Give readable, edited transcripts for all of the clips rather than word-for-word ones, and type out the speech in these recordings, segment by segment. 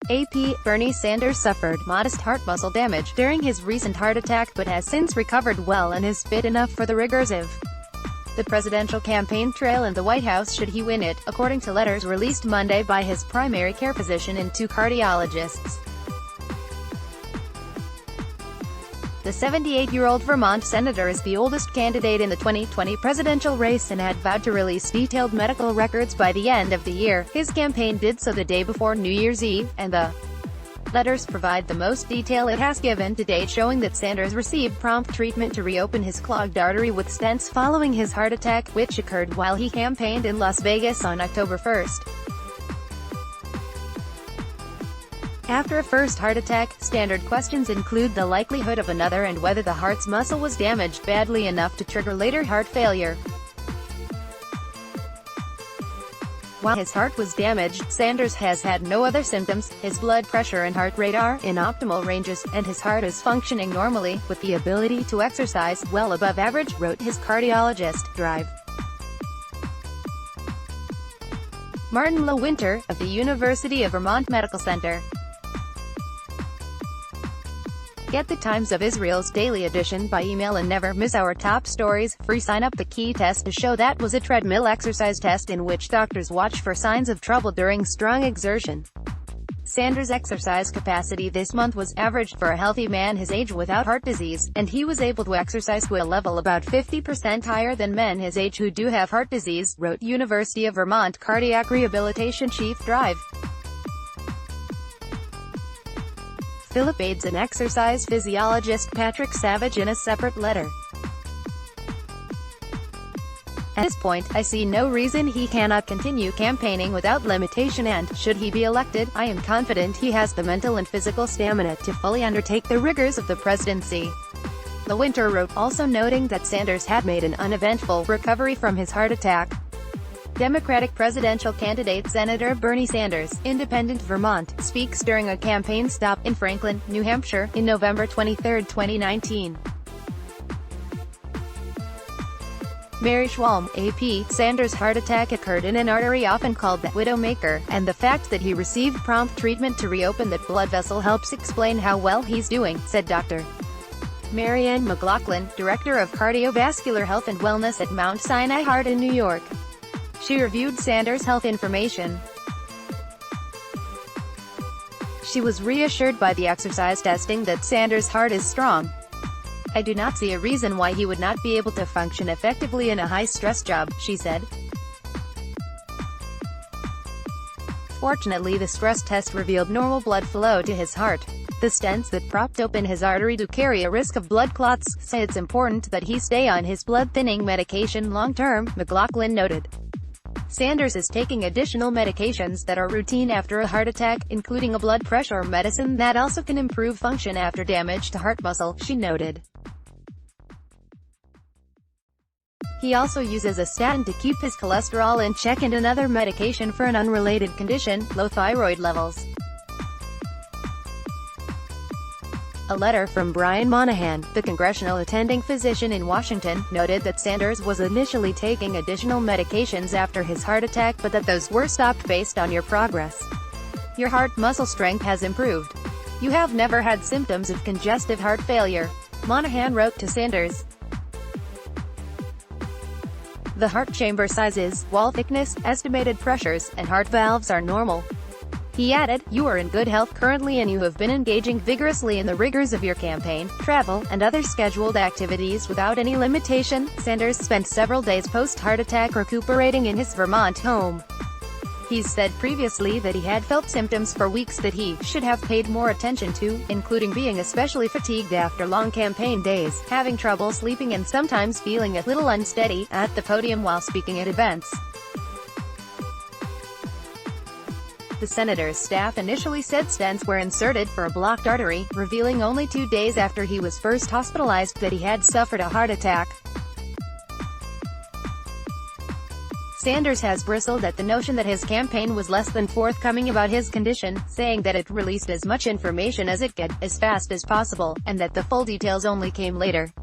AP, Bernie Sanders suffered modest heart muscle damage during his recent heart attack but has since recovered well and is fit enough for the rigors of the presidential campaign trail in the White House should he win it, according to letters released Monday by his primary care physician and 2 cardiologists. The 78-year-old Vermont senator is the oldest candidate in the 2020 presidential race and had vowed to release detailed medical records by the end of the year. His campaign did so the day before New Year's Eve, and the letters provide the most detail it has given to date, showing that Sanders received prompt treatment to reopen his clogged artery with stents following his heart attack, which occurred while he campaigned in Las Vegas on October 1. After a first heart attack, standard questions include the likelihood of another and whether the heart's muscle was damaged badly enough to trigger later heart failure. While his heart was damaged, Sanders has had no other symptoms. His blood pressure and heart rate are in optimal ranges, and his heart is functioning normally, with the ability to exercise well above average, wrote his cardiologist. Drive. Martin Lewinter, of the University of Vermont Medical Center. Get the Times of Israel's daily edition by email and never miss our top stories. Free sign up. The key test to show that was a treadmill exercise test in which doctors watch for signs of trouble during strong exertion. Sanders' exercise capacity this month was averaged for a healthy man his age without heart disease, and he was able to exercise to a level about 50% higher than men his age who do have heart disease, wrote University of Vermont cardiac rehabilitation chief. Drive. Philip aids an exercise physiologist Patrick Savage in a separate letter. At this point, I see no reason he cannot continue campaigning without limitation, and, should he be elected, I am confident he has the mental and physical stamina to fully undertake the rigors of the presidency. Lewinter wrote, also noting that Sanders had made an uneventful recovery from his heart attack. Democratic presidential candidate Senator Bernie Sanders, Independent Vermont, speaks during a campaign stop in Franklin, New Hampshire, in November 23, 2019. Mary Schwalm, AP, Sanders' heart attack occurred in an artery often called the widowmaker, and the fact that he received prompt treatment to reopen that blood vessel helps explain how well he's doing, said Dr. Marianne McLaughlin, Director of Cardiovascular Health and Wellness at Mount Sinai Heart in New York. She reviewed Sanders' health information. She was reassured by the exercise testing that Sanders' heart is strong. I do not see a reason why he would not be able to function effectively in a high-stress job, she said. Fortunately, the stress test revealed normal blood flow to his heart. The stents that propped open his artery do carry a risk of blood clots, so it's important that he stay on his blood-thinning medication long-term, McLaughlin noted. Sanders is taking additional medications that are routine after a heart attack, including a blood pressure medicine that also can improve function after damage to heart muscle, she noted. He also uses a statin to keep his cholesterol in check and another medication for an unrelated condition, low thyroid levels. A letter from Brian Monahan, the congressional attending physician in Washington, noted that Sanders was initially taking additional medications after his heart attack but that those were stopped based on your progress. Your heart muscle strength has improved. You have never had symptoms of congestive heart failure, Monahan wrote to Sanders. The heart chamber sizes, wall thickness, estimated pressures, and heart valves are normal. He added, you are in good health currently and you have been engaging vigorously in the rigors of your campaign, travel, and other scheduled activities without any limitation. Sanders spent several days post-heart attack recuperating in his Vermont home. He's said previously that he had felt symptoms for weeks that he should have paid more attention to, including being especially fatigued after long campaign days, having trouble sleeping and sometimes feeling a little unsteady at the podium while speaking at events. The senator's staff initially said stents were inserted for a blocked artery, revealing only 2 days after he was first hospitalized that he had suffered a heart attack. Sanders has bristled at the notion that his campaign was less than forthcoming about his condition, saying that it released as much information as it could, as fast as possible, and that the full details only came later.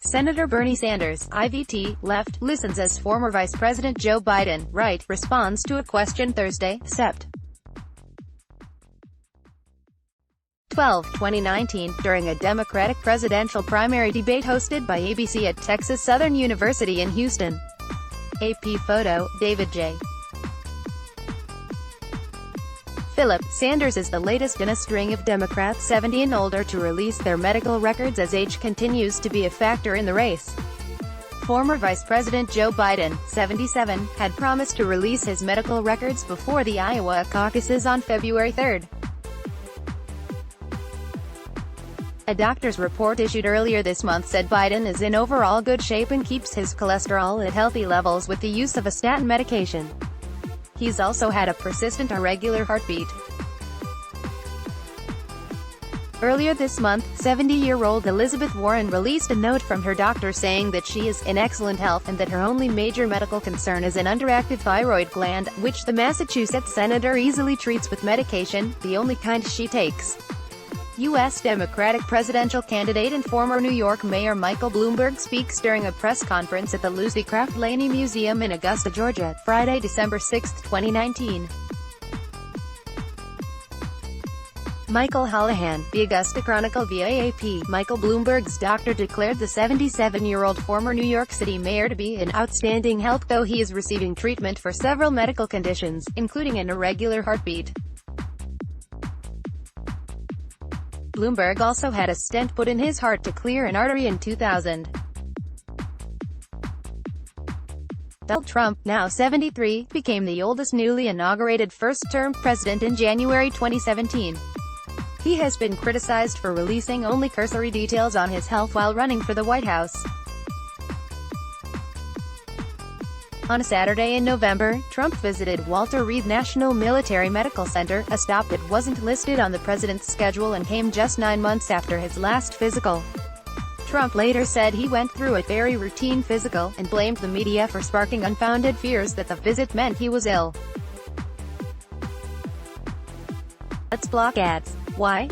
Senator Bernie Sanders, IVT, left, listens as former Vice President Joe Biden, right, responds to a question Thursday, Sept. 12, 2019, during a Democratic presidential primary debate hosted by ABC at Texas Southern University in Houston. AP photo, David J. Philip. Sanders is the latest in a string of Democrats 70 and older to release their medical records as age continues to be a factor in the race. Former Vice President Joe Biden, 77, had promised to release his medical records before the Iowa caucuses on February 3. A doctor's report issued earlier this month said Biden is in overall good shape and keeps his cholesterol at healthy levels with the use of a statin medication. He's also had a persistent irregular heartbeat. Earlier this month, 70-year-old Elizabeth Warren released a note from her doctor saying that she is in excellent health and that her only major medical concern is an underactive thyroid gland, which the Massachusetts senator easily treats with medication, the only kind she takes. U.S. Democratic presidential candidate and former New York Mayor Michael Bloomberg speaks during a press conference at the Lucy Craft Laney Museum in Augusta, Georgia, Friday, December 6, 2019. Michael Holohan, the Augusta Chronicle via AP. Michael Bloomberg's doctor declared the 77-year-old former New York City mayor to be in outstanding health, though he is receiving treatment for several medical conditions, including an irregular heartbeat. Bloomberg also had a stent put in his heart to clear an artery in 2000. Donald Trump, now 73, became the oldest newly inaugurated first-term president in January 2017. He has been criticized for releasing only cursory details on his health while running for the White House. On a Saturday in November, Trump visited Walter Reed National Military Medical Center, a stop that wasn't listed on the president's schedule and came just 9 months after his last physical. Trump later said he went through a very routine physical, and blamed the media for sparking unfounded fears that the visit meant he was ill. Let's block ads. Why?